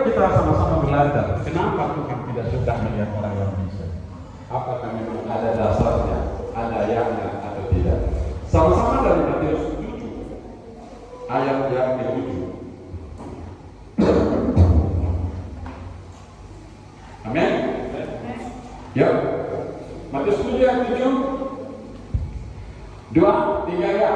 kita sama-sama belajar. Kenapa Tuhan tidak suka melihat orang yang bisa? Apakah memang ada dasarnya, ada ayatnya atau tidak? Sama-sama dari Matius 7 ayat yang ke-7. Amin. Ya. Matius 7 ayat 7. 2, 3 ya.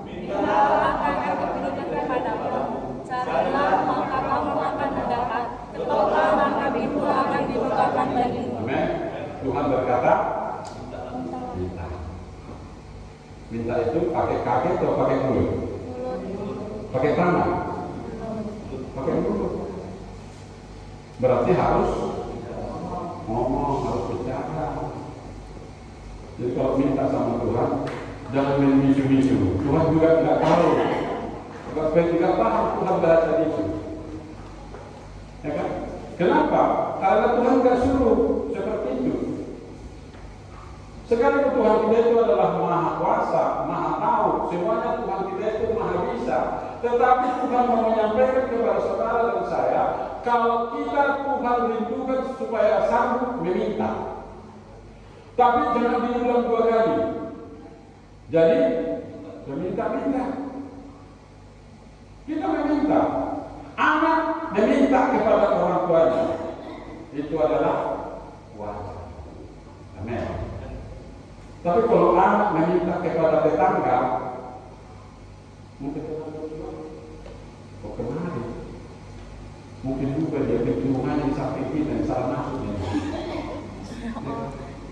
Mintalah akan diberikan kepadamu, carilah maka kamu akan mendapat, ketoklah maka pintu akan dibukakan bagimu. Amin. Tuhan berkata, minta. Minta itu pakai kaki atau pakai mulut? Pakai tangan? Pakai mulut. Berarti harus ngomong, harus bicara. Jadi kalau minta sama Tuhan, jangan main misu-misu. Tuhan juga tidak tahu. Tidak paham Tuhan bahasa itu. Ya kan? Kenapa? Karena Tuhan tidak suruh seperti itu. Sekalipun Tuhan kita itu adalah maha kuasa, maha tahu, semuanya Tuhan kita itu maha bisa. Tetapi Tuhan mau menyampaikan kepada saudara dan saya, kalau kita Tuhan rindukan supaya sanggup meminta. Tapi jangan diulang 2 kali. Jadi, meminta-minta. Kita meminta. Anak meminta kepada orang tuanya. Itu adalah wajar. Amin. Tapi kalau anak meminta kepada tetangga, mungkin kok kemari? Mungkin juga dia pintu-rumahnya di samping kita yang salah masuknya.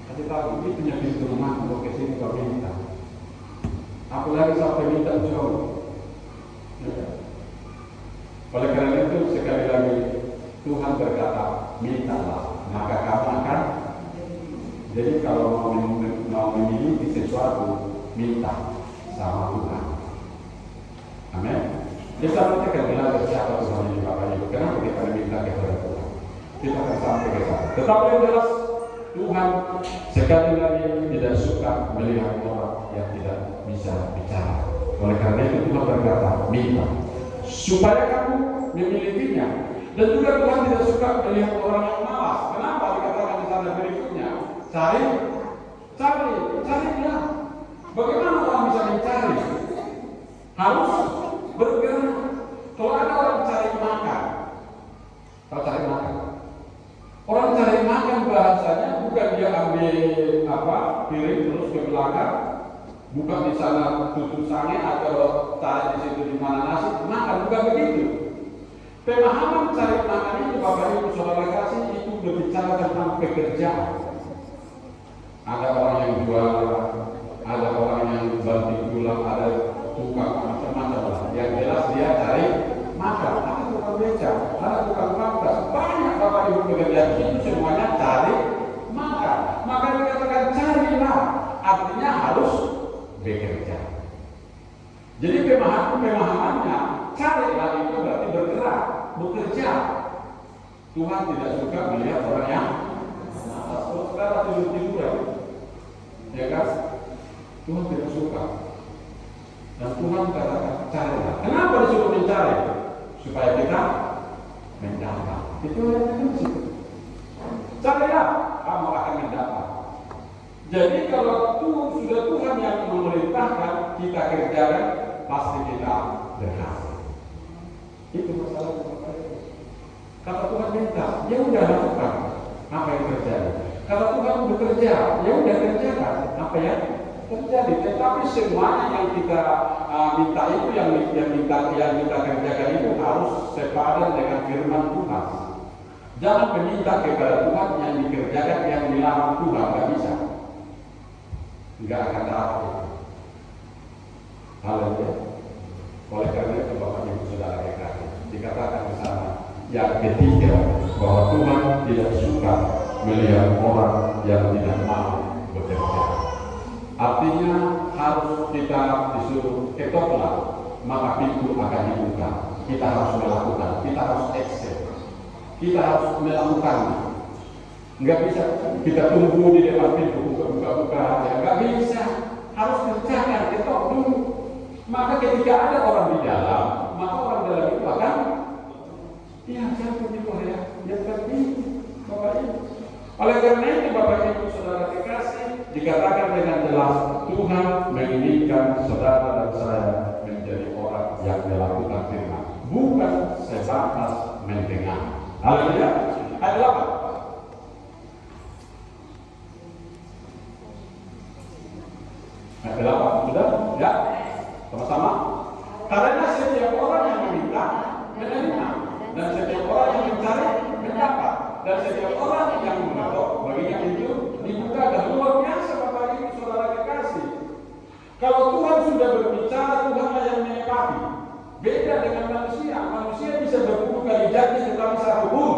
Kasih tahu, ini punya pintu rumah untuk ke sini kau minta. Apalagi sampai minta jauh. Oleh karena itu sekali lagi Tuhan berkata, mintalah, maka kamu akan. Jadi kalau mau memiliki sesuatu, minta sama Tuhan. Amin. Kita nanti akan belajar siapa Tuhan ini Bapak Ibu. Kenapa kita minta kepada Tuhan? Kita akan sampai ke sana. Tetapi yang jelas Tuhan sekali lagi tidak suka melihat orang yang tidak bisa bicara. Oleh karena itu Tuhan berkata, minta supaya kamu memilikinya. Dan juga Tuhan tidak suka melihat orang yang malas. Kenapa dikatakan di sana berikutnya? Carilah. Bagaimana orang bisa mencari? Harus bergerak. Kalau ada orang cari makan, orang cari makan bahasanya bukan dia ambil piring terus ke belakang, bukan di sana tutup sange atau cari di situ di mana nasi makan, bukan begitu. Pemahaman cari makan itu Bapak Ibu Saudara kasih itu berbicara tentang pekerjaan. Ada orang yang jualan, ada orang yang banting tulang, ada tukang macam-macam lah. Yang jelas dia cari makan. Ada tukang beca, ada tukang pangkas, banyak Bapak Ibu pekerjaan itu semuanya cari makan. Maka dikatakan carilah, artinya harus bekerja. Jadi pemahamannya carilah itu berarti bergerak, bekerja. Tuhan tidak suka melihat orang yang sekarang tidur-tiduran, ya kan? Tuhan tidak suka. Dan Tuhan katakan carilah. Kenapa disuruh mencari? Supaya kita mendapat. Itu yang kita carilah, kamu akan mendapat. Jadi kalau sudah Tuhan yang memerintahkan kita kerjakan, pasti kita berhasil. Itu masalah. Kata Tuhan minta, ya udah lakukan apa yang terjadi. Kata Tuhan bekerja, ya udah kerjakan apa yang terjadi. Tetapi semuanya yang kita minta itu, yang kita kerjakan itu harus sepadan dengan firman Tuhan. Jangan meminta kepada Tuhan yang dikerjakan yang dilarang Tuhan, nggak bisa. Nggak akan dapat itu. Haleluya. Oleh karena itu Bapak Ibu Saudara kekasih, dikatakan di sana yang ketiga bahwa Tuhan tidak suka melihat orang yang tidak mau bekerja. Artinya harus kita disuruh ketoklah, maka pintu akan dibuka. Kita harus melakukan, kita harus action, kita harus melakukannya. Nggak bisa kita tunggu di depan pintu buka-buka, ya nggak bisa. Harus kerjakan, ketok dulu. Maka ketika ada orang di dalam, maka orang dalam itu akan Iya, jangan begitu ya. Yang penting Bapak Ibu. Oleh karena itu Bapak Ibu saudara kekasih, dikatakan dengan jelas Tuhan menginginkan saudara dan saya menjadi orang yang melakukan firman, bukan sebatas mendengar. Haleluya. Ayat 8. Ayat 8 sudah? Ya. Sama-sama. Karena setiap orang yang meminta menerima, dan setiap orang yang mencari mendapat, dan setiap orang yang mengetok baginya itu dibukakan. Luar biasa Bapak Ibu saudara kekasih. Kalau Tuhan sudah berbicara, Tuhanlah yang menepati. Beda dengan manusia. Manusia bisa berpuluh kali janji tetapi satu pun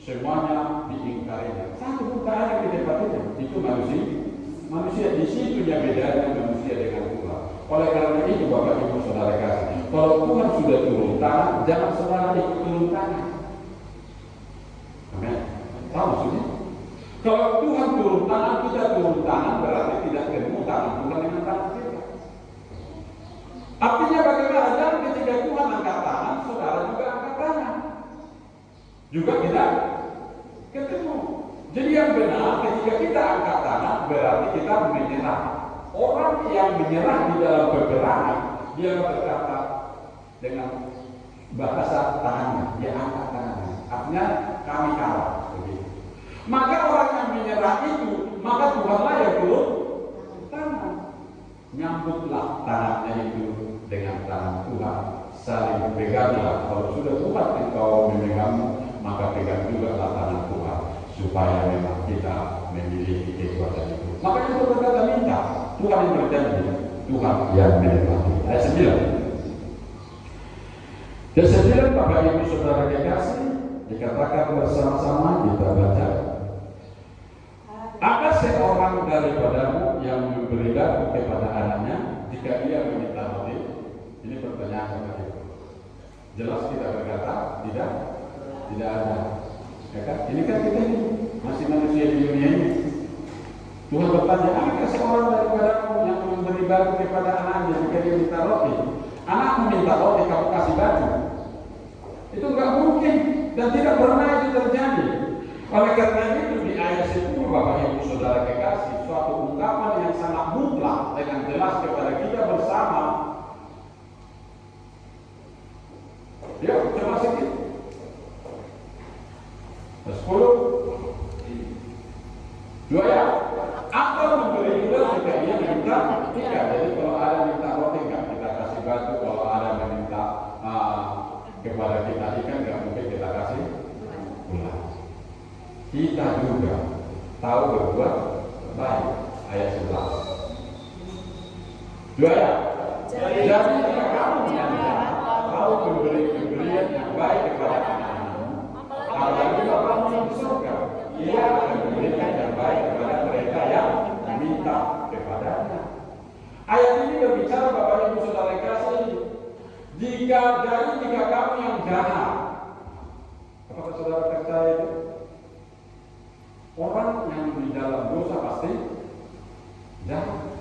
semuanya diingkarinya. Satu pun tak ada ditepatinya. Itu manusia. Manusia di situ yang bedanya manusia dengan Tuhan. Oleh karena itu Bapak Ibu saudara kasih, kalau Tuhan sudah turun tangan, jangan saudara ikut turun tangan. Amin. Tahu maksudnya? Kalau Tuhan turun tangan, kita turun tangan berarti tidak ketemu tangan Tuhan dengan tangan kita. Artinya bagaimana? Dan ketika Tuhan angkat tangan, saudara juga angkat tangan. Juga tidak ketemu. Jadi yang benar ketika kita angkat tangan berarti kita menyerah. Orang yang menyerah di dalam peperangan, dia berkata dengan bahasa tangannya, dia angkat tangannya. Artinya kami kalah. Begitu. Maka orang yang menyerah itu, maka Tuhanlah yang turun tangan. Nyambutlah tangannya itu dengan tangan Tuhan. Saling peganglah. Kalau sudah Tuhan engkau memegangmu, maka pegang juga tangan Tuhan. Supaya memang kita memiliki kekuatan itu. Makanya Tuhan berkata minta, Tuhan yang berjanji, Tuhan yang menepati. Ayat 9. Dan 9 Bapak Ibu saudara kekasih, dikatakan bersama-sama kita baca. Ada seorang daripadamu yang memberi daun kepada anaknya jika dia meminta roti? Ini pertanyaan Bapak Ibu. Jelas kita berkata tidak ada. Ya kan? Ini kan kita ini masih manusia di dunia ini. Tuhan bertanya, adakah seorang daripadamu yang memberi batu kepada anaknya jika dia minta roti? Anak meminta roti, kamu kasih batu? Itu nggak mungkin dan tidak pernah itu terjadi. Oleh karena itu di ayat 10 Bapak Ibu saudara kekasih, suatu ungkapan yang sangat mutlak dengan jelas kepada kita bersama. Ya, coba sedikit. 10. 2 ya. Atau memberi juga jika dia minta tidak. Jadi kalau ada minta roti kan kita kasih batu. Kalau ada meminta kepada kita ikan, nggak mungkin kita kasih ular. Kita juga tahu berbuat baik. Ayat 11. 2 ya. Jadi jika kamu tahu pemberian yang baik kepada anak-anakmu, apalagi Bapamu yang di surga, Ia akan memberikan yang baik kepada mereka yang minta kepadanya. Ayat ini berbicara Bapak Ibu saudara kasih, jika kamu yang jahat, apakah saudara percaya itu? Orang yang di dalam dosa pasti jahat.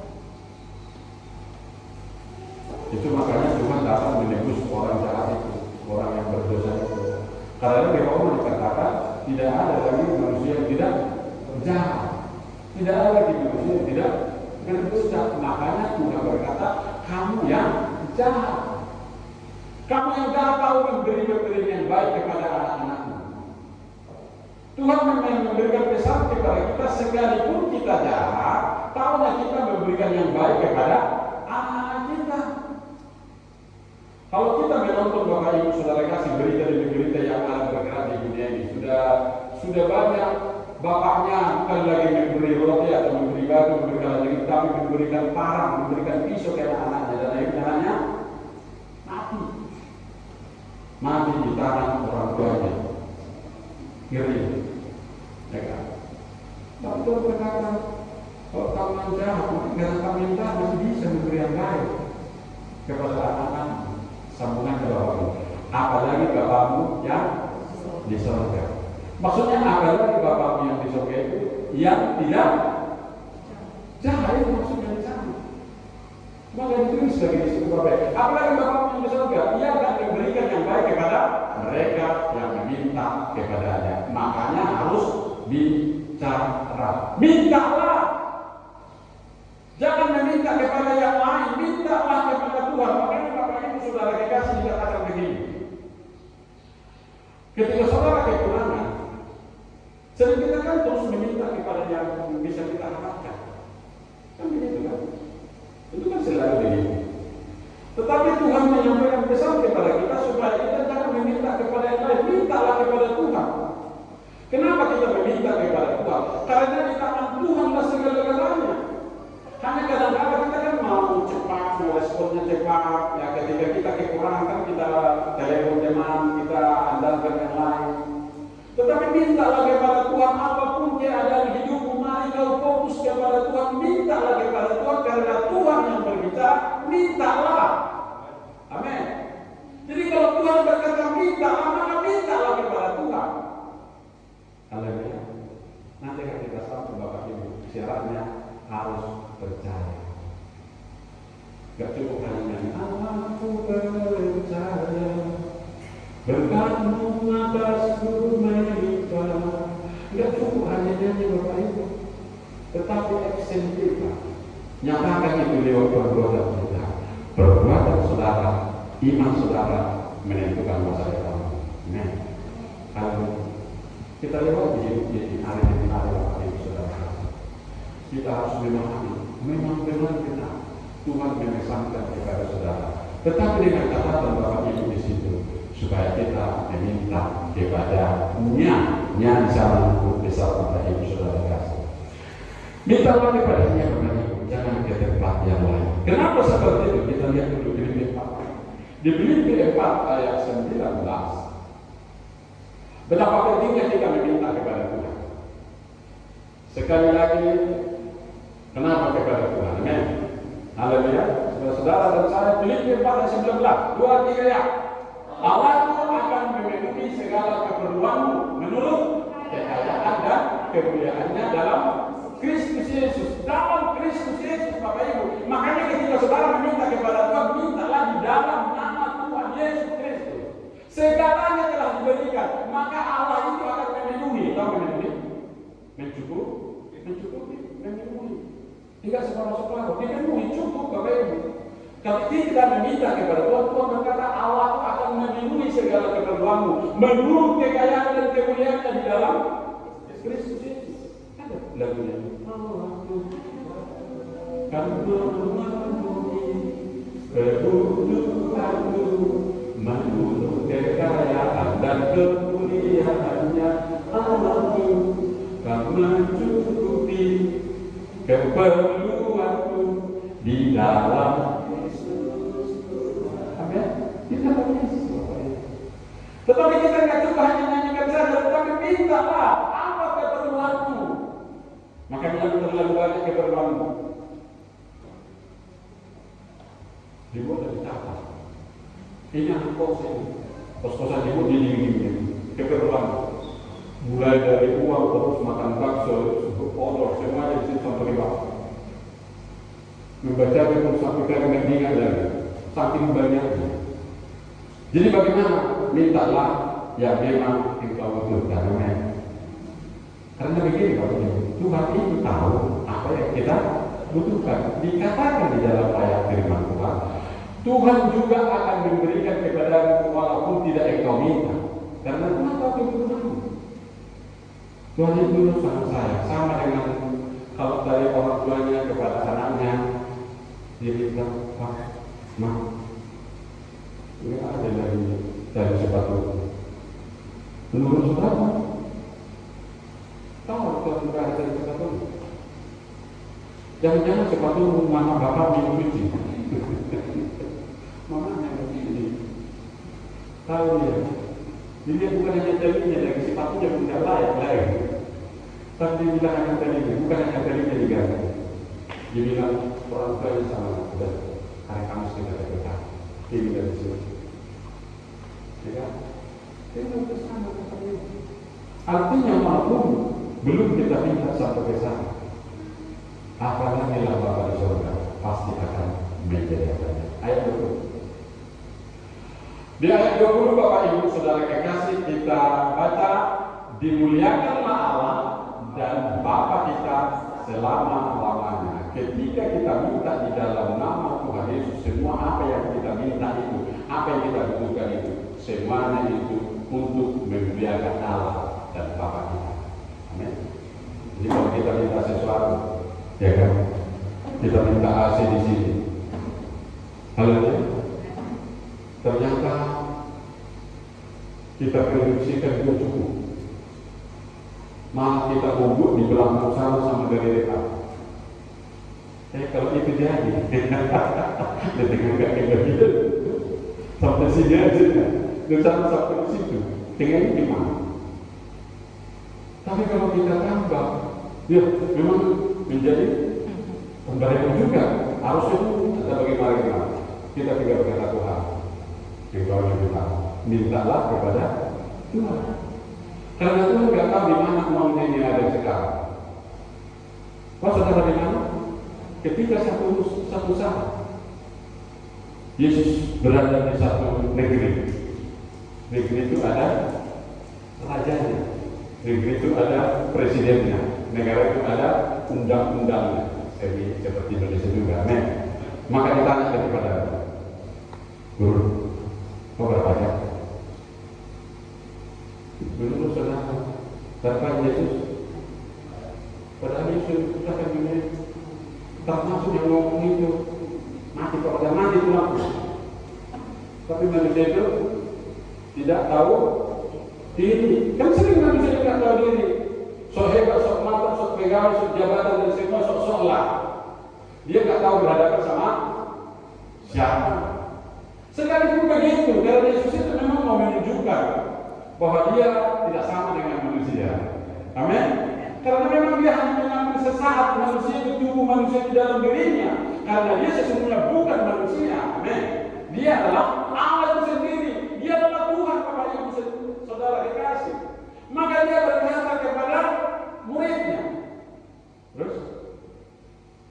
Itu makanya Tuhan datang menebus orang jahat itu, orang yang berdosa itu. Karena di Allah dikatakan tidak ada lagi manusia yang tidak jahat, tidak ada lagi manusia yang tidak berdosa. Makanya Tuhan berkata, kamu yang jahat, kamu yang jahat tahu memberi yang baik kepada anak-anakmu. Tuhan memang memberikan pesan kepada kita, sekalipun kita jahat, tahunya kita memberikan yang baik kepada anak-anak kita. Kalau kita menonton Bapak Ibu saudara kasih berita demi berita yang ada bergerak di dunia ini, sudah banyak bapaknya bukan lagi memberi roti atau memberi batu, memberikan lagi, tapi memberikan parang, memberikan pisau kepada anaknya, dan akhirnya anaknya mati di tangan orang tuanya. Ngeri, ya kan? Dan Tuhan berkata, kalau kamu yang jahat, nggak akan minta, masih bisa memberi yang baik kepada anak-anak. Sambungan ke bawah, apalagi Bapakmu yang di surga. Maksudnya apalagi Bapakmu yang di surga itu yang tidak jahat, itu maksudnya di sana. Maka ditulis lagi di situ Bapak. Apalagi Bapakmu yang di surga, Ia akan memberikan yang baik kepada mereka meminta kepadanya. Makanya harus bicara. Mintalah. Jangan meminta kepada yang lain, mintalah kepada Tuhan. Makanya Bapak Ibu Saudara dikasih dikatakan begini. Ketika saudara kekurangan, sering kita kan terus meminta kepada yang bisa kita harapkan. Kan begitu kan? Itu kan selalu begitu. Tetapi Tuhan menyampaikan pesan kepada kita supaya kita jangan meminta kepada yang lain, mintalah kepada Tuhan. Kenapa kita meminta kepada Tuhan? Karena di tangan Tuhanlah segala-galanya. Hanya kadang-kadang kita kan mau cepat, responnya cepat. Ya ketika kita kekurangan kan kita telepon teman, kita andalkan yang lain. Tetapi mintalah kepada Tuhan apapun keadaan hidupmu, mari kau fokus kepada Tuhan, mintalah kepada Tuhan karena Tuhan yang berbicara, mintalah. Amin. Jadi kalau Tuhan berkata mintalah, maka mintalah kepada Tuhan. Haleluya. Nanti akan kita sampai Bapak Ibu, syaratnya harus percaya. Gak cukup hanya aku percaya berkatmu atasku melimpah. Gak cukup hanya nyanyi Bapak Ibu, tetapi action kita nyatakan itu lewat perbuatan kita. Perbuatan saudara, iman saudara menentukan masa depan. Nah, kalau kita lewat di hari ini Bapak Ibu Saudara, kita harus memahami, memang benar kita Tuhan memesankan kepada saudara. Tetapi dengan catatan Bapak Ibu di situ, supaya kita meminta kepadanya, di sana besar Bapak Ibu Saudara kasih. Mintalah kepadanya Bapak Ibu, jangan ke tempat yang lain. Kenapa seperti itu? Kita lihat dulu Filipi 4. Di Filipi 4 ayat 19. Betapa pentingnya kita meminta kepada Tuhan. Sekali lagi, kenapa kepada Tuhan? Amin. Haleluya. Saudara dan saya, Filipi 4 ayat 19. 2-3 ya. Allah akan memenuhi segala keperluanmu menurut kekayaan dan kemuliaannya dalam Kristus Yesus. Dalam Kristus Yesus Bapak Ibu. Makanya ketika saudara meminta kepada Tuhan, mintalah di dalam nama Tuhan Yesus Kristus. Segalanya telah diberikan, maka Allah itu akan memenuhi. Tahu memenuhi? Mencukupi, memenuhi. Tidak separuh-separuh, dipenuhi, cukup Bapak Ibu. Kalau kita meminta kepada Tuhan, Tuhan berkata Allah akan memenuhi segala keperluanmu menurut kekayaan dan kemuliaannya di dalam Kristus Yesus. Ada lagunya. Kan memenuhi kebutuhanmu menurut kekayaan dan kemuliaannya. Allah kan mencukupi keperluanmu di dalam kita Yesus. Tetapi kita tidak cukup hanya nyanyikan saja, tetapi mintalah apa keperluanmu. Maka bila terlalu banyak keperluanmu, dibuat dari catat. Ini anak kos ini, kos-kosan dibuat di keperluanmu. Mulai dari uang terus makan bakso, odor, semuanya di situ sampai bawah. Membaca pun sampai kepentingan lagi, saking banyaknya. Jadi bagaimana? Mintalah yang memang engkau butuhkan. Karena begini Bapak Ibu, Tuhan itu tahu apa yang kita butuhkan. Dikatakan di dalam ayat firman Tuhan, Tuhan juga akan memberikan kepadamu walaupun tidak engkau minta. Karena Tuhan tahu kebutuhanmu. Tuhan itu sangat sayang, sama dengan kalau dari orang tuanya kepada anaknya, dia bilang, Pak, Ma, ini ada dari sepatu. Menurut saudara, tahu Tuhan juga ada dari sepatu. Jangan-jangan sepatu mama bapak minum cuci. Mamanya begini. Tahu dia. Dia bukan hanya talinya dari sepatunya pun tidak layak. Tapi dia bilang hanya talinya, bukan hanya talinya diganti. Dia bilang orang tua yang sama, sudah hari Kamis kita dekat. Dia bilang di sini. Ya, itu sama seperti itu. Artinya walaupun belum kita minta sampai ke sana, apalagi lah Bapa di surga pasti akan menjadi adanya. Ayat 20. Di ayat 20 Bapak Ibu Saudara kekasih kita baca, dimuliakanlah Allah dan Bapa kita selama-lamanya. Ketika kita minta di dalam nama Tuhan Yesus, semua apa yang kita minta itu, apa yang kita butuhkan itu, semuanya itu untuk memuliakan Allah dan Bapa kita. Amin. Jadi kalau kita minta sesuatu, ya kan, kita minta AC di sini. Haleluya. Ternyata kita prediksikan itu cukup. Malah kita bubuk di belakang sana sama dari dekat. Kalau itu jadi, jadi enggak gitu. Sampai sini aja, dan sampai di situ. Dengan gimana? Tapi kalau kita tambah, ya memang menjadi pemberian juga. Harusnya ada bagaimana kita tinggal berkata Tuhan, engkau juga mintalah kepada Tuhan. Karena Tuhan nggak tahu di mana uangnya ini ada sekarang. Kau saudara di mana? Ketika satu saat Yesus berada di satu negeri. Negeri itu ada rajanya, negeri itu ada presidennya, negara itu ada undang-undangnya. Seperti Indonesia juga. Maka ditanya kepada guru, kau berapa jam? Guru saudara, berapa Yesus? Padahal Yesus sudah kan dunia, termasuk yang ngomong itu mati, kalau ada mati itu lampu. Tapi manusia itu tidak tahu diri. Kan sering manusia tidak tahu diri. Sok hebat, sok mantap, sok pegawai, sok jabatan dan semua sok lah. Dia nggak tahu berhadapan sama siapa. Sekalipun begitu, karena Yesus itu memang mau menunjukkan bahwa dia tidak sama dengan manusia. Amin. Karena memang dia hanya mengambil sesaat manusia itu, tubuh manusia di dalam dirinya. Karena dia sesungguhnya bukan manusia. Amin. Dia adalah Allah itu sendiri. Dia adalah Tuhan, Bapak Ibu Saudara dikasih. Maka dia berkata kepada muridnya, terus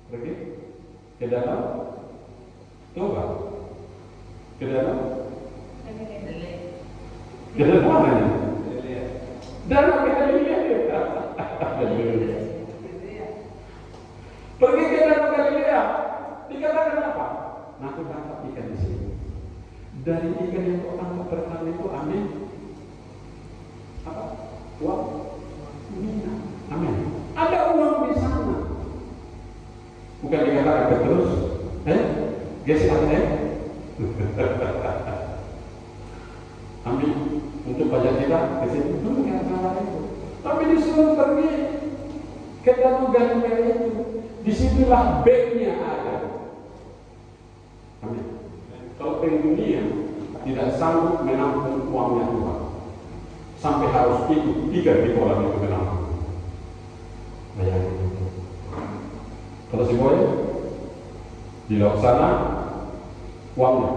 pergi ke dalam, coba ke dalam mana ini? Dalam Galilea. Pergi ke dalam Galilea. Dikatakan apa? Nah, aku tangkap ikan di sini. Dari ikan yang kau tangkap pertama itu, amin. Apa? Uang? Minyak. Amin. Ada uang di sana. Bukan dikatakan terus. Gesek ada. Ambil untuk pajak kita ke sini. Tapi disuruh pergi ke dalam Galilea itu. Disitulah banknya ada. Amin. Kalau dunia tidak sanggup menampung uangnya Tuhan, sampai harus ikut tiga di kolam itu menampung. Bayangin. Kalau si boy di laut sana uangnya,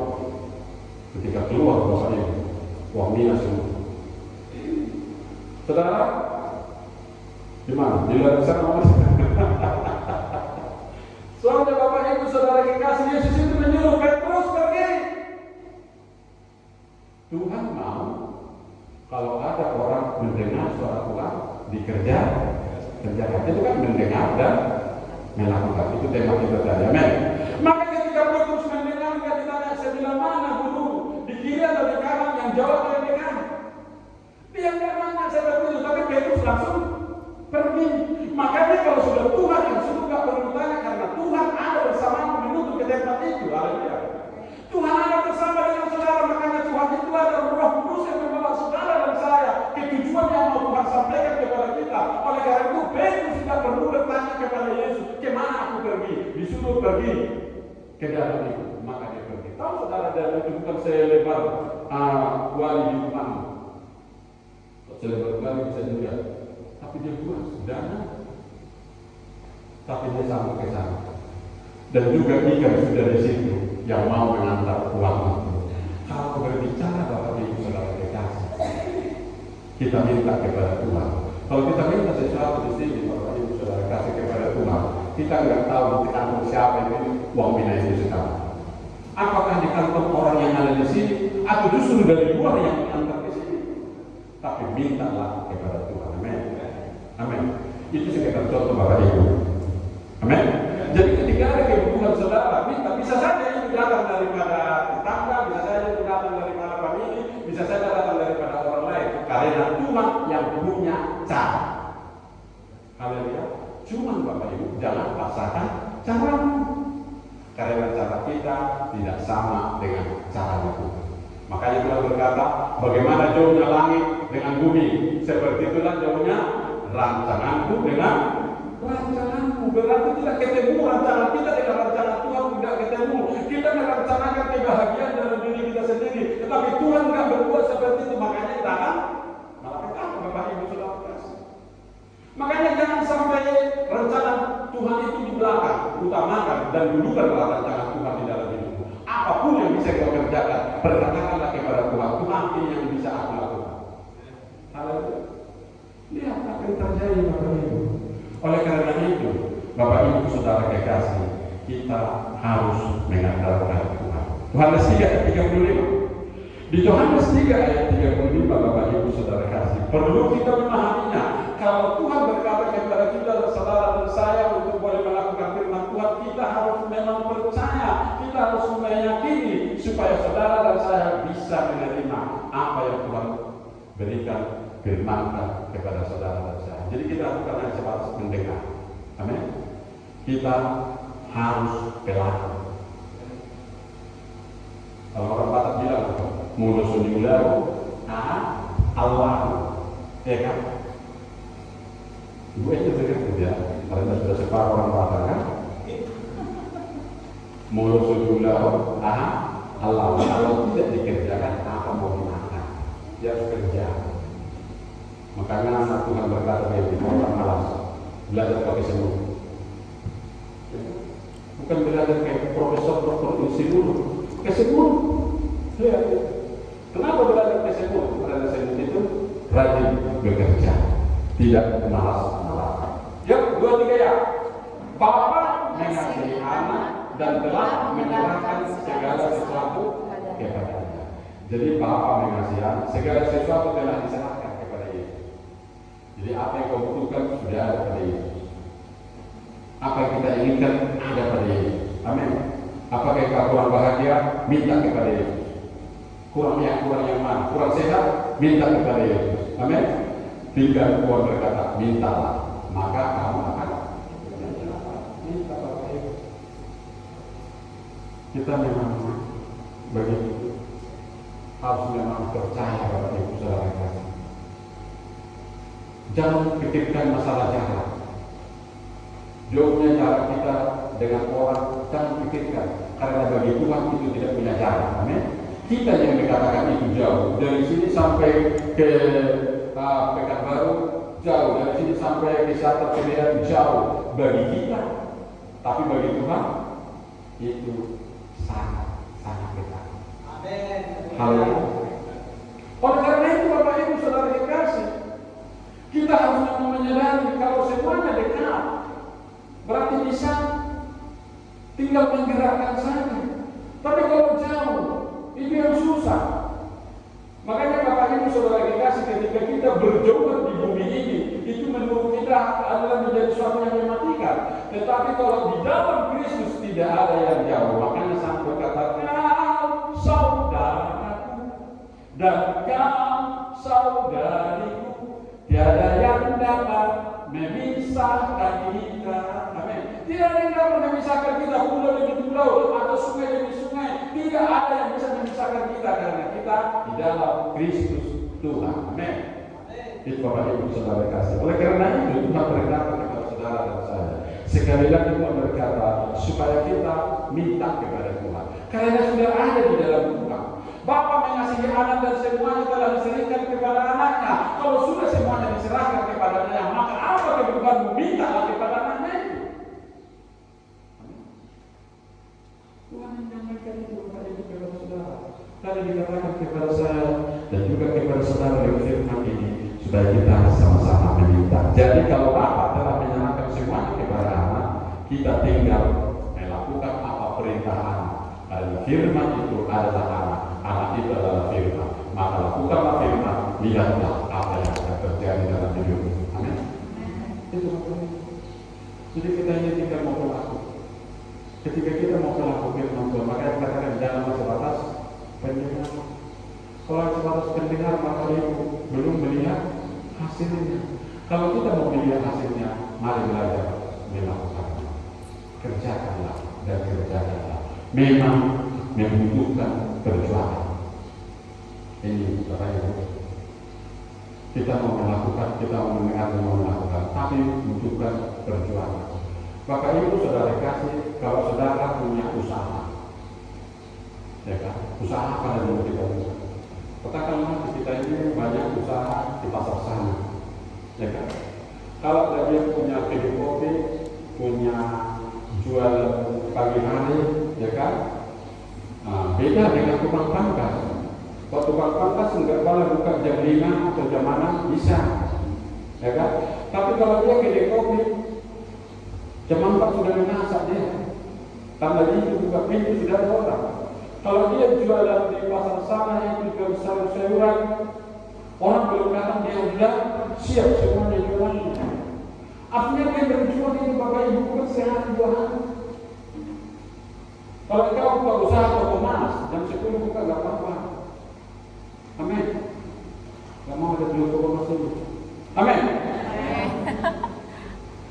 ketika keluar bapaknya uang minus semua. Saudara, di mana? Di luar sana mas. Soalnya Bapak Ibu Saudara kekasih, Yesus itu menyuruh Petrus pergi. Tuhan mau kalau ada orang mendengar suara Tuhan dikerjakan. Itu kan mendengar dan melakukan. Itu tema kita tadi. Amin. Maka ketika Petrus mendengar, dia ditanya, sebelah mana guru? Di kiri atau di kanan? Yang jawab dia di kanan. Dia nggak nanya seperti itu, tapi Petrus langsung pergi. Makanya kalau sudah Tuhan yang suruh nggak perlu tanya, karena Tuhan ada bersamamu menuju ke tempat itu. Haleluya. Tuhan ada bersama dengan saudara, makanya Tuhan itu ada Roh Kudus yang membawa saudara dan saya ke tujuan yang mau Tuhan sampaikan kepada kita. Oleh karena itu Petrus tidak perlu bertanya kepada Yesus, kemana aku pergi? Disuruh pergi ke dalam itu, maka dia pergi. Tahu saudara, dalam itu bukan selebar wali di rumahmu. Selebar wali bisa juga, tapi dia buat dana, tapi dia sama ke sana. Dan juga ikan sudah di situ yang mau mengantar uang itu. Kalau berbicara Bapak Ibu Saudara dikasih, kita minta kepada Tuhan. Kalau kita minta sesuatu di sini, Bapak Ibu Saudara kasih kepada Tuhan, kita nggak tahu di kantong siapa ini uang minyak itu sekarang. Apakah di kantong orang yang ada di sini, atau justru dari luar yang diantar ke sini. Tapi mintalah kepada Tuhan. Amin. Amin. Itu sekedar contoh Bapak Ibu. Amin. Jadi ketika ada kebutuhan saudara, minta. Bisa saja itu datang daripada tetangga, bisa saja itu datang daripada famili, bisa saja datang daripada orang lain. Karena Tuhan yang punya cara. Haleluya. Cuma Bapak Ibu jangan paksakan caramu. Karena cara kita tidak sama dengan cara Tuhan. Makanya Tuhan berkata, bagaimana jauhnya langit dengan bumi, seperti itulah jauhnya rancanganku dengan rancanganmu. Berarti tidak ketemu rancangan kita dengan rancangan Tuhan, tidak ketemu. Kita merencanakan kebahagiaan dalam diri kita sendiri, tetapi Tuhan tidak berbuat seperti itu. Makanya kita akan malapetaka Bapak Ibu Saudara kasih. Makanya jangan sampai rencana Tuhan itu di belakang, utamakan dan dulukanlah rancangan Tuhan di dalam hidupmu. Apapun yang bisa kau kerjakan, berkatakanlah kepada Tuhan, Tuhan ini yang bisa aku lakukan. Haleluya. Lihat apa yang terjadi Bapak Ibu. Oleh karena itu, Bapak Ibu Saudara kekasih, kita harus mengandalkan Tuhan. Yohanes 3 ayat 35. Di Yohanes 3 ayat 35 Bapak Ibu Saudara kasih, perlu kita memahaminya. Kalau Tuhan berkata kepada kita, saudara dan saya, untuk boleh melakukan firman Tuhan, kita harus memang percaya, kita harus meyakini supaya saudara dan saya bisa menerima apa yang Tuhan berikan, firmankan kepada saudara dan saya. Jadi kita bukan hanya sebatas mendengar. Amin. Kita harus pelaku. Kalau orang Batak bilang, mulus unyulau, Allah, ya kan? Ibu itu dengar ya, karena sudah separuh orang Batak kan? Mulus unyulau, Allah. Kalau tidak dikerjakan, apa mau dimakan? Dia harus kerja. Makanya anak Tuhan berkata begini, orang malas belajar pakai semut. Bukan belajar kayak profesor insinyur, ke semut. Ya. Kenapa belajar ke semut? Karena semut itu rajin bekerja, tidak malas-malasan. Yuk, 2, 3 ya. Bapa mengasihi anak dan telah menyerahkan segala sesuatu kepadanya. Jadi Bapa mengasihi anak, segala sesuatu telah diserahkan kepada Yesus. Jadi apa yang kau butuhkan sudah ada pada Yesus. Apa yang kita inginkan ada pada Yesus. Amin. Apakah kau kurang bahagia? Minta kepada Yesus. Kurang yang mana? Kurang sehat? Minta kepada Yesus. Amin. Tinggal Tuhan berkata, mintalah, maka kamu akan minta kepada Yesus. Kita memang begitu. Harus memang percaya kepada Ibu Saudara kasih. Jangan pikirkan masalah jarak. Jauhnya jarak kita dengan orang, jangan pikirkan. Karena bagi Tuhan itu tidak punya jarak. Amin. Kita yang dikatakan itu jauh. Dari sini sampai ke Pekanbaru jauh. Dari sini sampai ke Sata Pilihan jauh. Bagi kita. Tapi bagi Tuhan itu sangat dekat. Amin. Haleluya. Oleh karena itu Bapak Ibu Saudara dikasih, kita harus menyadari kalau semuanya dekat, berarti bisa tinggal menggerakkan saja. Tapi kalau jauh, itu yang susah. Makanya Bapak Ibu Saudara dikasih, ketika kita berjauhan di bumi ini, itu menurut kita adalah menjadi suatu yang mematikan. Tetapi kalau di dalam Kristus tidak ada yang jauh, makanya sang berkata, kau saudaraku dan kau saudariku, tiada yang dapat memisahkan kita. Amin. Tidak ada yang dapat memisahkan kita, pulau demi pulau atau sungai demi sungai. Tidak ada yang bisa memisahkan kita karena kita di dalam Kristus Tuhan. Amin. Itu Bapak Ibu Saudara kasih. Oleh karena itu Tuhan berkata kepada saudara dan saya, sekali lagi Tuhan berkata supaya kita minta kepada Tuhan. Karena sudah ada di dalam Tuhan. Bapa mengasihi anak dan semuanya telah diserahkan kepada anaknya. Kalau sudah semuanya diserahkan kepada anaknya, maka apa kebutuhanmu? Mintalah kepada anaknya itu. Tuhan yang menyampaikan itu Bapak Ibu kepada saudara. Tadi dikatakan kepada saya dan juga kepada saudara yang firman ini, supaya kita sama-sama meminta. Jadi kalau Bapa telah menyerahkan semuanya kepada anak, kita tinggal melakukan apa perintah anak. Dan firman itu adalah anak. Anak itu adalah firman. Maka lakukanlah firman, lihatlah apa yang akan terjadi dalam hidupmu. Amin. Itu Bapak Ibu. Jadi kita ini tinggal mau pelaku. Ketika kita mau pelaku firman Tuhan, maka kita katakan jangan sebatas pendengar. Kalau sebatas pendengar, maka Ibu belum melihat hasilnya. Kalau kita mau melihat hasilnya, mari belajar melakukannya. Kerjakanlah dan kerjakanlah. Memang membutuhkan perjuangan. Ini Bapak Ibu. Kita mau melakukan, kita mau mendengar, mau melakukan, tapi membutuhkan perjuangan. Bapak Ibu saudara kasih, kalau saudara punya usaha, ya kan? Usaha pada dulu kita punya. Katakanlah kita ini banyak usaha di pasar sana, ya kan? Kalau dia punya kedai kopi, punya jual pagi hari, ya kan? Nah, beda dengan tukang pangkas. Kalau tukang pangkas enggak boleh buka jam 5 atau jam 6 bisa, ya kan? Tapi kalau dia kedai kopi, jam 4 sudah menasak dia. Karena itu buka pintu sudah ada orang. Kalau dia jualan di pasar sana yang juga sayur-sayuran, orang belum datang dia sudah siap semuanya jualannya. Artinya dia berjuang ini Bapak Ibu bukan sehari 2 hari. Kalau kau buka usaha toko emas, jam 10 buka nggak apa-apa. Amin. Gak mau ada jual toko emas dulu. Amin.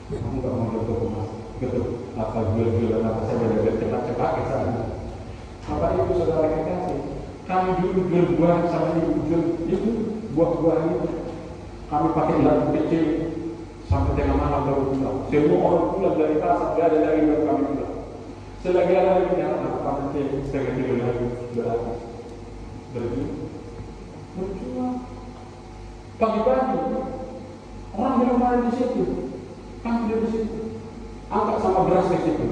Kamu gak mau ada toko emas. Betul. Apa jual-jualan apa saja biar cepat-cepat ke sana. Bapak Ibu saudara kekasih, kami dulu jual buah sama ibu jual itu buah-buah itu. Kami pakai lampu kecil sampai tengah malam baru pulang. Semua orang pulang dari pasar, tidak ada lagi baru kami pulang. Selagi ada lagi yang kami setengah kilo lagi berapa? Berjuang. Pagi-pagi orang belum ada di situ, kami di situ. Angkat sama beras ke situ.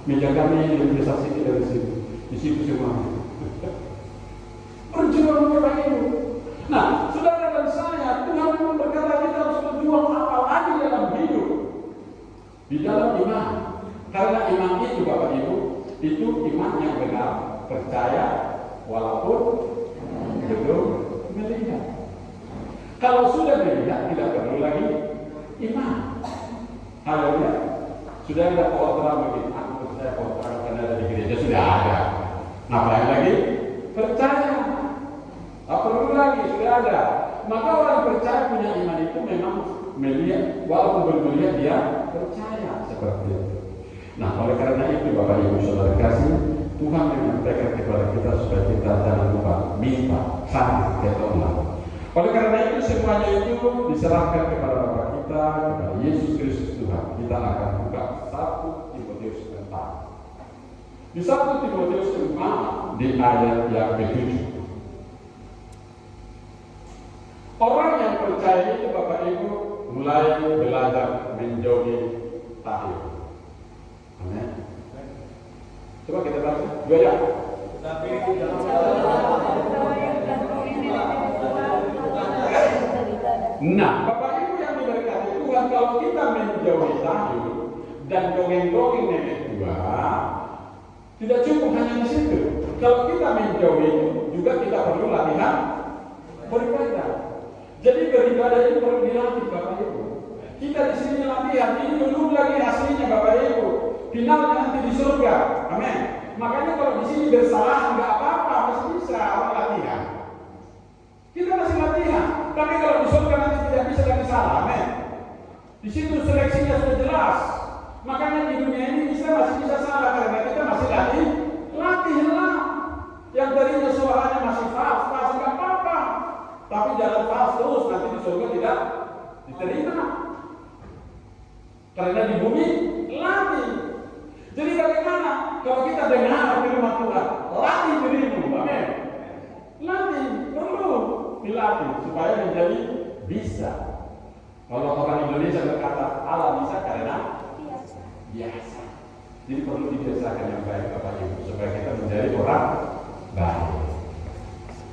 Meja kami yang bisa sedikit dari situ. Di situ semua. Berjuang Bapak Ibu. Nah, saudara dan saya, Tuhan memang berkata kita harus berjuang apalagi dalam hidup. Di dalam iman. Karena iman itu Bapak Ibu, itu iman yang benar, percaya walaupun belum melihat. Kalau sudah melihat tidak perlu lagi iman. Haleluya. Sudah ada khotbah begitu. Aku percaya khotbah akan ada di gereja sudah ada. Ngapain lagi? Percaya. Tak perlu lagi, sudah ada. Maka orang percaya punya iman itu memang melihat, walaupun belum melihat dia percaya seperti itu. Nah, oleh karena itu Bapak Ibu saudara kasih, Tuhan menyampaikan kepada kita supaya kita jangan lupa minta, satu ketolak. Oleh karena itu semuanya itu diserahkan kepada Bapa kita, kepada Yesus Kristus Tuhan. Kita akan buka 1 Timotius 4. Di 1 Timotius 4 di ayat yang ke-7. Orang yang percaya itu Bapak Ibu mulai belajar menjauhi tahir. Amin. Coba kita baca 2 ayat. Tapi nah, Bapak Ibu yang diberkati Tuhan, kalau kita menjauhi tahir dan dongeng-dongeng nenek tua, tidak cukup hanya di situ. Kalau kita menjauhi itu, juga kita perlu latihan beribadah. Jadi beribadah itu perlu dilatih Bapak Ibu. Kita di sini latihan, ini belum lagi hasilnya Bapak Ibu. Finalnya nanti di surga. Amin. Makanya kalau di sini bersalah nggak apa-apa, masih bisa orang latihan. Kita masih latihan. Tapi kalau di surga nanti tidak bisa lagi salah. Amin. Di situ seleksinya sudah jelas. Makanya di dunia ini masih bisa salah karena kita masih latihlah. Yang tadinya suaranya masih fals nggak apa-apa. Tapi jalan fals terus nanti di surga tidak diterima. Karena di bumi latih. Jadi bagaimana kalau kita dengar firman Tuhan? Latih dirimu, amin. Latih perlu dilatih supaya menjadi bisa. Kalau orang Indonesia berkata Allah bisa karena biasa. Jadi perlu dibiasakan yang baik Bapak Ibu supaya kita menjadi orang baik.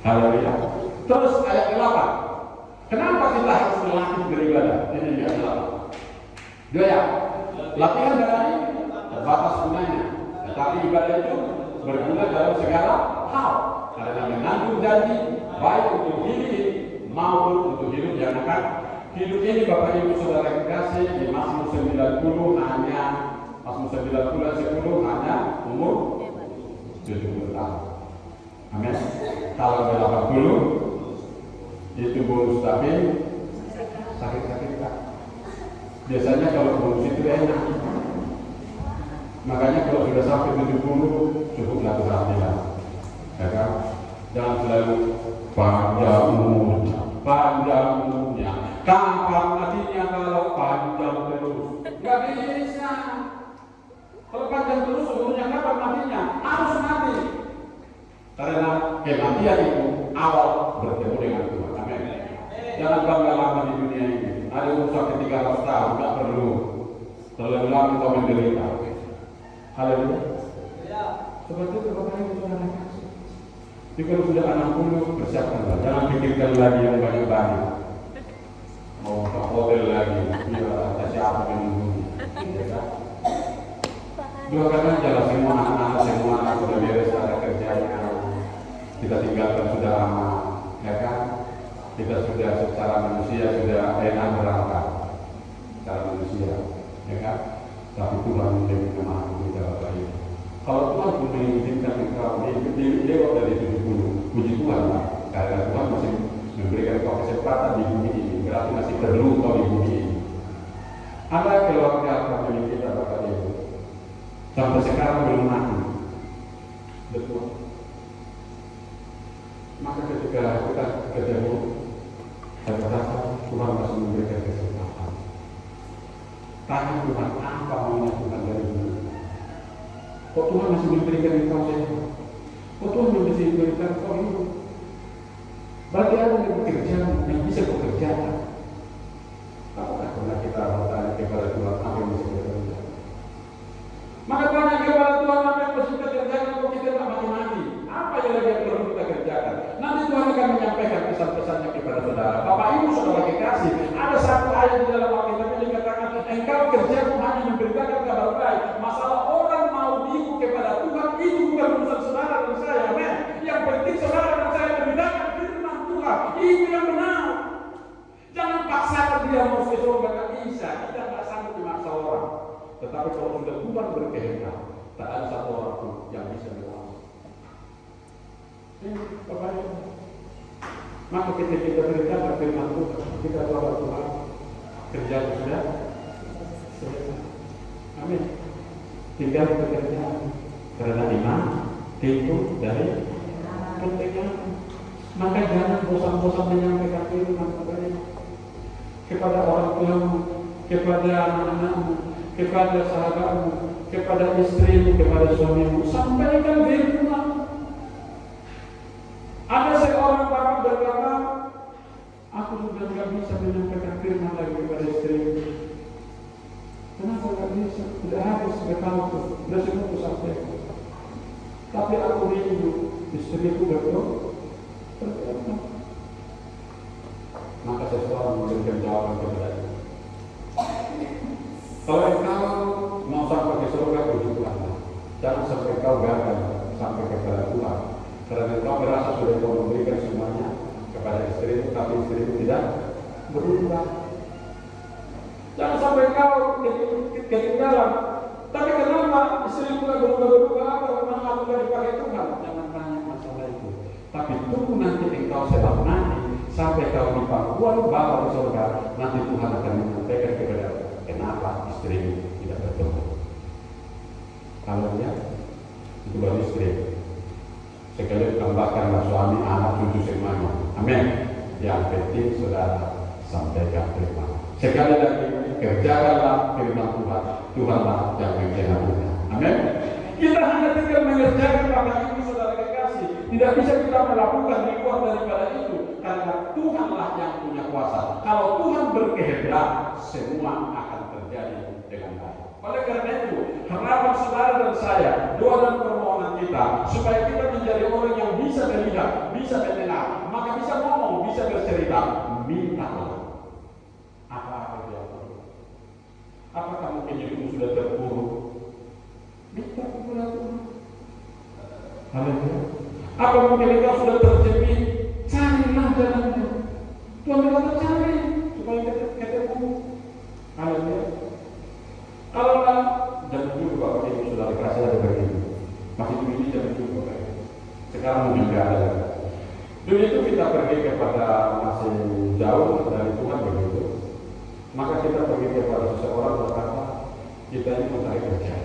Haleluya. Terus ayat 8. Kenapa kita harus melatih beribadah? Ini ayat 8. 2 ya. Latihan dari terbatas gunanya. Tetapi ibadah itu berguna dalam segala hal. karena menanggung janji baik untuk hidup ini maupun untuk hidup yang akan. Hidup ini Bapak Ibu Saudara kekasih di Mazmur 90 hanya Mazmur 90 10 hanya umur 70 tahun. Amin. Kalau 80 itu bonus, tapi sakit-sakit Kak. Biasanya kalau bonus itu enak. Makanya kalau sudah sampai 70 cukuplah berhati-hati. Ya kan? Jangan selalu panjang umurnya. Kapan matinya kalau panjang terus? Gak bisa. Kalau panjang terus umurnya kapan matinya? Harus mati. Karena kematian itu awal bertemu dengan Tuhan. Amin. Jangan bangga lama di dunia ini. Ada umur sampai 300 tahun, tidak perlu. Terlalu lama kau menderita. Haleluya. Seperti itu Bapak Ibu Saudara kasih. Jadi kalau sudah 60 persiapkanlah. Jangan pikirkan lagi yang banyak-banyak. Mau ke hotel lagi, ada siapa yang menunggu. Doakan aja lah semua anak-anak sudah beres ada kerjanya. Kita tinggalkan sudah lama, ya kan? Kita sudah secara manusia sudah enak berangkat, secara manusia, ya kan? Tapi Tuhan lebih memahami kita Bapak Ibu. Kalau Tuhan pun mengizinkan engkau lewat dari 70, puji Tuhan lah. Karena Tuhan masih memberikan kau kesempatan di bumi ini, berarti masih perlu kau di bumi ini. Ada keluarga famili kita Bapak Ibu sampai sekarang belum mati, betul. Maka ketika kita ketemu, saya berkata Tuhan masih memberikan kesempatan. Tanya Tuhan, apa maunya Tuhan dari dunia? Kok Tuhan masih memberikan engkau sehat? Kok Tuhan masih memberikan engkau hidup? Bagi ada yang bekerja, yang bisa bekerja. Apakah pernah kita bertanya kepada Tuhan apa yang bisa kita kerjakan? Maka tanya kepada Tuhan apa yang bisa kita kerjakan kalau kita tak mati-mati. Apa yang lagi yang perlu kita kerjakan? Nanti Tuhan akan menyampaikan pesan-pesannya kepada saudara. Bapak Ibu Saudara kekasih, ada satu ayat di dalam Alkitab yang dikatakan, engkau kerjamu hanya memberitakan kabar baik. Masalah orang mau diikut kepada Tuhan itu bukan urusan saudara dan saya. Amin. Yang penting saudara dan saya memberitakan firman Tuhan. Itu yang benar. Jangan paksakan dia mau ke surga, tak bisa. Kita tak sanggup memaksa orang. Tetapi kalau sudah Tuhan berkehendak, tak ada satu orang pun yang bisa melawan. Bapak Ibu. Maka ketika kita berbicara firman Tuhan, kita doa Tuhan, kerja sudah selesai. Amin. Tinggal pekerjaan. Karena iman itu dari pekerjaan. Maka jangan bosan-bosan menyampaikan firman kepada orang tuamu, kepada anak-anakmu, kepada sahabatmu, kepada istrimu, kepada suamimu. Sampaikan firman. Ada seorang bapak berkata, aku sudah tidak bisa menyampaikan firman lagi kepada istrimu. Kenapa tidak bisa? Sudah habis berkantor, sudah semua sampaikan. Tapi aku rindu istriku berdoa. Maka seseorang memberikan jawaban kepada dia. Kalau engkau mau sampai ke surga, puji Tuhan. Jangan sampai kau gagal sampai kepada Tuhan. Karena engkau merasa sudah kau memberikan semuanya kepada istrimu, tapi istrimu tidak berubah. Jangan sampai kau ketinggalan. Tapi kenapa istrimu tidak berubah? Apa memang aku tidak dipakai Tuhan? Jangan tanya masalah itu. Tapi tunggu nanti engkau sedang nanti sampai kau di pangkuan Bapa di surga, nanti Tuhan akan menyampaikan kepada kenapa istrimu tidak bertemu. Kalau dia itu baru istri. Sekali tambahkanlah suami, anak, cucu semuanya. Amin. Yang penting saudara sampaikan firman. Sekali lagi kerjakanlah firman Tuhan. Tuhanlah yang mengenapinya. Amin. Kita hanya tinggal mengerjakan Bapak Ibu Saudara kekasih. Tidak bisa kita melakukan di luar daripada itu. Karena Tuhanlah yang punya kuasa. Kalau Tuhan berkehendak, semua akan terjadi dengan baik. Oleh karena itu, harapan saudara dan saya, doa dan permohonan kita, supaya kita menjadi orang yang bisa melihat, bisa mendengar, maka bisa ngomong, bisa bercerita. Mintalah apa-apa yang perlu. Apakah mungkin hidupmu sudah terpuruk? Minta kepada Tuhan. Haleluya. Apa mungkin engkau sudah terjepit? Carilah jalannya. Tuhan berkata cari supaya kita ketemu. Haleluya. Kalau kan jangan juga Bapak Ibu Saudara kasih ada begitu. Masih dulu jangan juga Bapak Ibu. Sekarang mungkin nggak ada. Dulu itu kita pergi kepada masih jauh dari Tuhan begitu. Maka kita pergi kepada seseorang berkata kita ini mau cari kerja.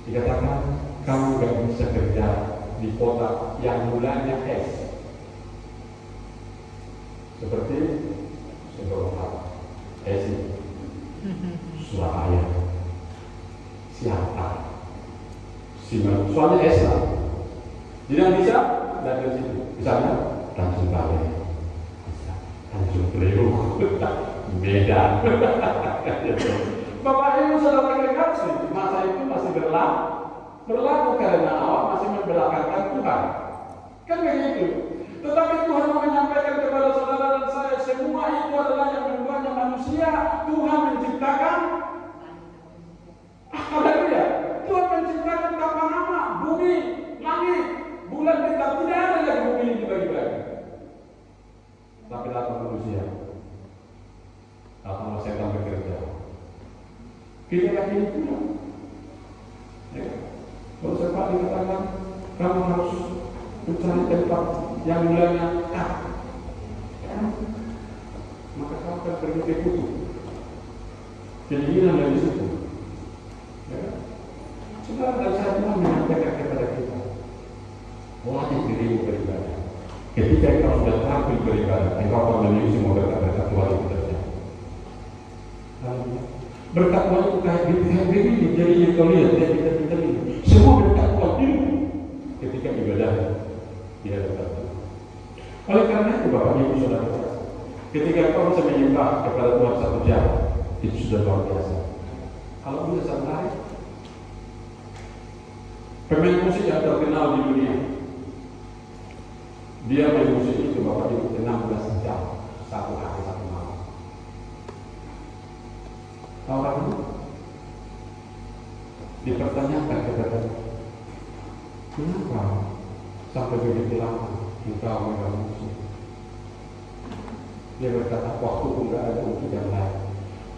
Dikatakan kamu nggak bisa kerja di kota yang bulannya es. Seperti seberapa Esi, Surabaya, siapa? Soalnya es lah. Tidak bisa dari situ. Misalnya Tanjung Balai, Tanjung Priok, Medan. Bapak Ibu Saudara kekasih, masa itu masih berlaku karena awak masih membelakangkan Tuhan. Kan begitu. Tetapi Tuhan mau menyampaikan kepada saudara dan saya, semua itu adalah yang membuatnya manusia. Tuhan menciptakan, haleluya. Tuhan menciptakan tanpa nama, bumi, langit, bulan, bintang. Tidak ada lagi bumi ini dibagi-bagi. Tapi datang manusia, datang setan bekerja. Kita lagi ini Tuhan. Ya. Kalau sempat dikatakan, kamu harus mencari tempat yang mulanya maka kamu akan pergi ke kutub. Keinginan dari situ. Ya. Saudara dan saya Tuhan menyampaikan kepada kita, latih dirimu beribadah. Ketika engkau sudah terampil beribadah, engkau akan menuju semua berkat-berkat Tuhan itu terjadi. Berkat Tuhan itu kayak begini, jadi yang kau lihat, kita ini. Semua berkat Tuhan itu ketika ibadah dia berkat Tuhan. Oleh karena itu Bapak Ibu Saudara, ketika kau bisa menyembah kepada Tuhan 1 jam, itu sudah luar biasa. Kalau bisa 1 hari, pemain musik yang terkenal di dunia, dia main musik itu Bapak Ibu 16 jam, 1 hari 1 malam. Orang itu dipertanyakan kepada, kenapa sampai begitu lama engkau main musik? Dia berkata, waktu pun tidak ada untuk yang lain.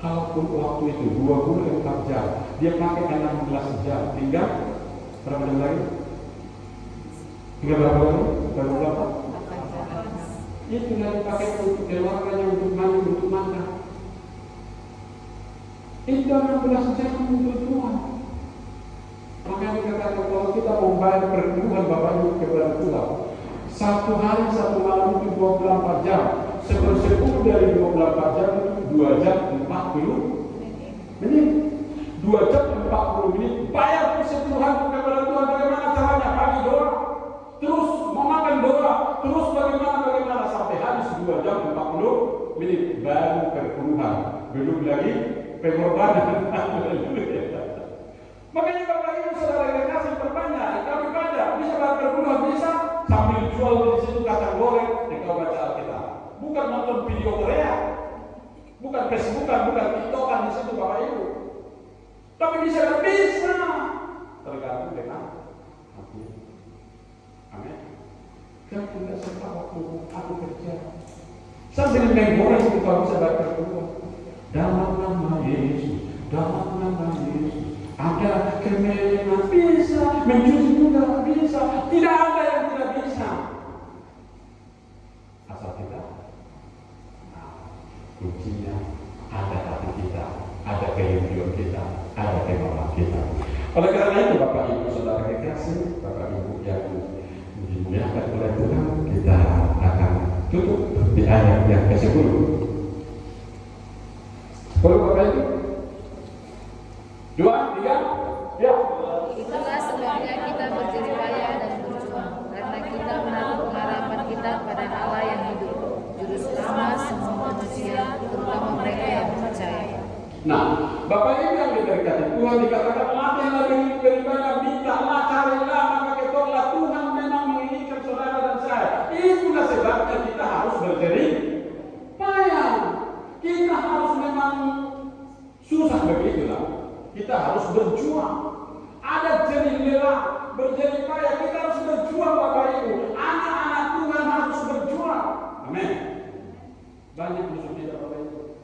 Kalaupun waktu itu 24 jam, dia pakai 16 jam, tinggal berapa jam lagi? Tinggal berapa lagi? Berapa? Itu yang dipakai untuk keluarganya, untuk mandi, untuk makan. Itu 16 jam untuk Tuhan. Makanya dikatakan kalau kita mau bayar perkebunan Bapak Ibu kepada Tuhan, 1 hari 1 malam itu 24 jam. Seper-10 dari 24 jam itu 2 jam 40 menit. 2 jam 40 menit. Bayar persetuhan kepada Tuhan. Bagaimana caranya? Pagi doa, terus memakan doa, terus bagaimana sampai habis 2 jam 40 menit. Baru perkebunan. Belum lagi pengorbanan. Makanya Bapak Ibu Saudara yang kasih perbanyak, kami banyak bisa bayar perkebunan, bisa sambil jual di situ kacang goreng, engkau baca Alkitab. Bukan nonton video Korea, bukan Facebookan, bukan TikTokan di situ Bapak Ibu. Tapi bisa, tergantung dengan hati. Amin. Kan tidak sempat waktu aku kerja. Sambil menggoreng itu kalau bisa bayar perkebunan. Dalam nama Yesus, dalam nama Yesus. Ada kemenangan, bisa mencuci juga bisa. Tidak ada yang tidak bisa. Asal kita, kuncinya ada hati kita, ada kehidupan kita, ada kemauan kita. Oleh karena itu Bapak Ibu Saudara kekasih, Bapak Ibu yang dimuliakan oleh Tuhan, kita akan tutup di ayat yang ke-10. Bapak Ibu, 2, 3, ya. Itulah sebabnya kita berjerih payah dan berjuang, karena kita menaruh pengharapan kita pada Allah yang hidup, juru selamat semua manusia, terutama mereka yang percaya. Nah, Bapak Ibu yang diberkati Tuhan, dikatakan latihlah dirimu beribadah, mintalah, carilah, maka ketollah. Tuhan memang menginginkan saudara dan saya. Itulah sebabnya kita harus berjerih payah. Kita harus memang susah begitulah. Kita harus berjuang. Ada jerih lelah, berjerih payah. Kita harus Banyak musuh kita Bapak Ibu.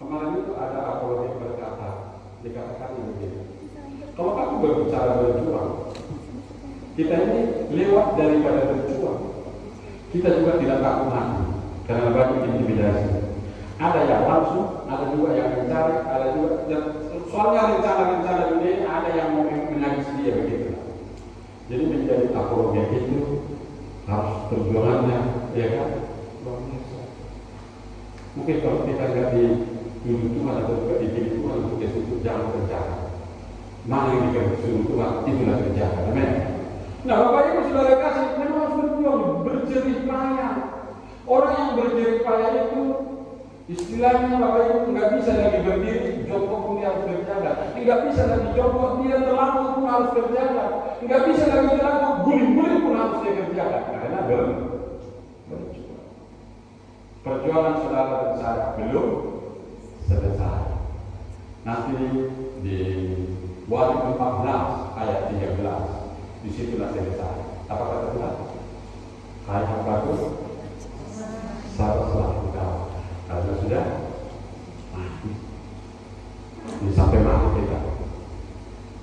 Kemarin itu ada apologi berkata, dikatakan begini. Kalau kamu berbicara berjuang, kita ini lewat daripada berjuang. Kita juga tidak takut mati karena banyak intimidasi. Ada yang langsung, ada juga yang mencari, ada juga. Soalnya rencana-rencana ini ada yang mau menagih dia begitu. Jadi menjadi apologi itu harus perjuangannya, ya kan? Mungkin kalau kita nggak dituduh Tuhan atau juga dipilih Tuhan untuk ke situ, jangan kerjakan. Mana yang disuruh Tuhan, itulah kerjakan. Amin. Nah, Bapak Ibu Saudara kasih, memang harus berjuang, berjerih payah. Orang yang berjerih payah itu, istilahnya Bapak Ibu nggak bisa lagi berdiri, jongkok pun dia harus berjaga. Nggak bisa lagi jongkok, dia terlambat pun harus berjaga. Nggak bisa lagi terlambat, guling-guling pun harus dia kerjakan. Karena berjuang. Perjuangan saudara dan saya belum selesai. Nanti di Wahyu 14 ayat 13, disitulah selesai. Apa kata Tuhan? Hai hambaku, sabarlah engkau. Karena sudah mati. Ini sampai mati kita.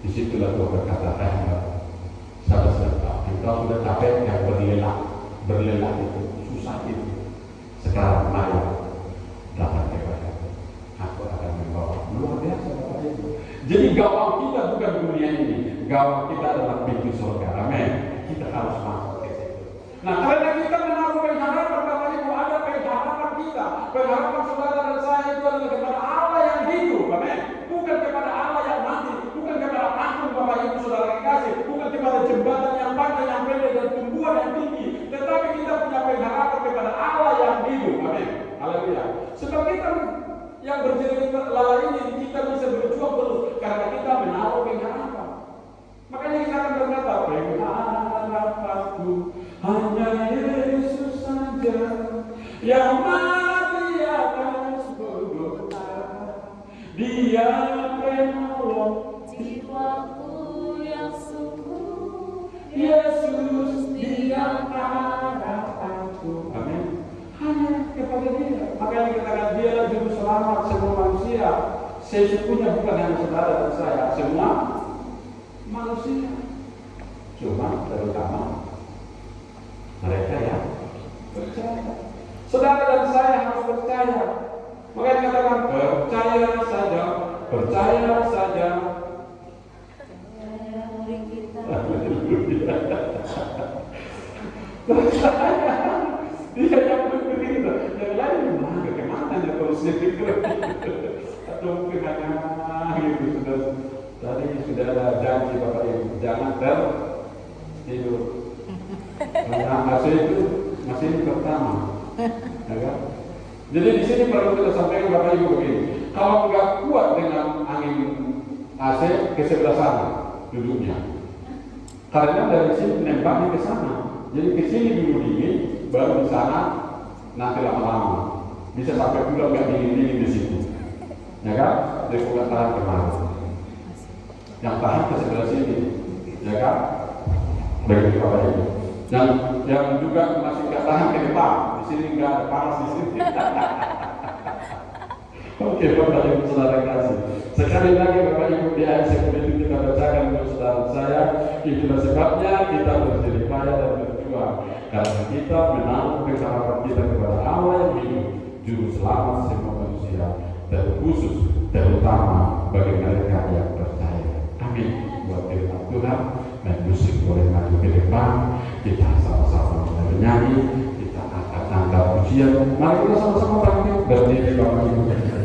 Disitulah Tuhan berkata, hai hambaku, sabarlah engkau. Engkau sudah capek yang berlelah itu, susah itu. Sekarang mari datang kepada aku akan membawa. Luar biasa Bapak Ibu. Jadi gawang kita bukan dunia ini, gawang kita adalah pintu surga. Amin. Kita harus masuk ke situ. Nah, karena kita menaruh pengharapan Bapak Ibu, ada pengharapan kita. Pengharapan saudara dan saya itu adalah kepada Allah yang hidup. Amin. Bukan kepada Allah yang mati, bukan kepada patung Bapak Ibu saudara yang kasih, bukan kepada jembatan yang panjang, yang pendek dan tumbuhan yang tinggi, tetapi kita punya pengharapan kepada Allah yang hidup. Amin. Haleluya. Sebab kita yang berjerih lelah ini kita bisa berjuang terus karena kita menaruh pengharapan. Makanya kita akan berkata, pengharapanku hanya Yesus saja yang mati atas Golgota. Dia penolong jiwaku yang sungguh. Yesus dia harapanku. Amin. Hanya kepada dia. Makanya kita katakan dia juru selamat semua manusia. Sesungguhnya bukan hanya saudara dan saya, semua manusia. Cuma terutama mereka yang percaya. Saudara dan saya harus percaya. Makanya dikatakan percaya saja, percaya saja. Percaya. Dia yang begitu. Yang lain kemana ya terus atau mungkin hanya gitu sudah. Tadi sudah ada janji Bapak Ibu, jangan tertidur. Karena AC itu masih pertama, ya kan? Jadi di sini perlu kita sampaikan Bapak Ibu begini. Kalau nggak kuat dengan angin AC ke sebelah sana duduknya, karena dari sini menembaknya ke sana. Jadi ke sini dulu dingin, baru di sana nanti lama-lama bisa sampai pulang nggak dingin-dingin di situ, ya kan? Jadi bukan tahan kemana. Yang tahan ke sebelah sini, ya kan? Begitu Bapak Ibu. Dan yang juga masih nggak tahan ke depan, di sini nggak ada panas di sini. Oke, Bapak Ibu saudara kasih. Sekali lagi Bapak Ibu di ayat sebelum itu kita bacakan untuk saudara saya. Itulah sebabnya kita berjerih payah dan berjuang karena kita menaruh pengharapan kita kepada Allah yang hidup, juru selamat semua manusia, terkhusus terutama bagi mereka yang percaya. Amin. Buat firman Tuhan dan musik boleh maju ke depan, kita sama-sama bernyanyi, kita angkat pujian. Mari kita sama-sama bangkit berdiri Bapak Ibu.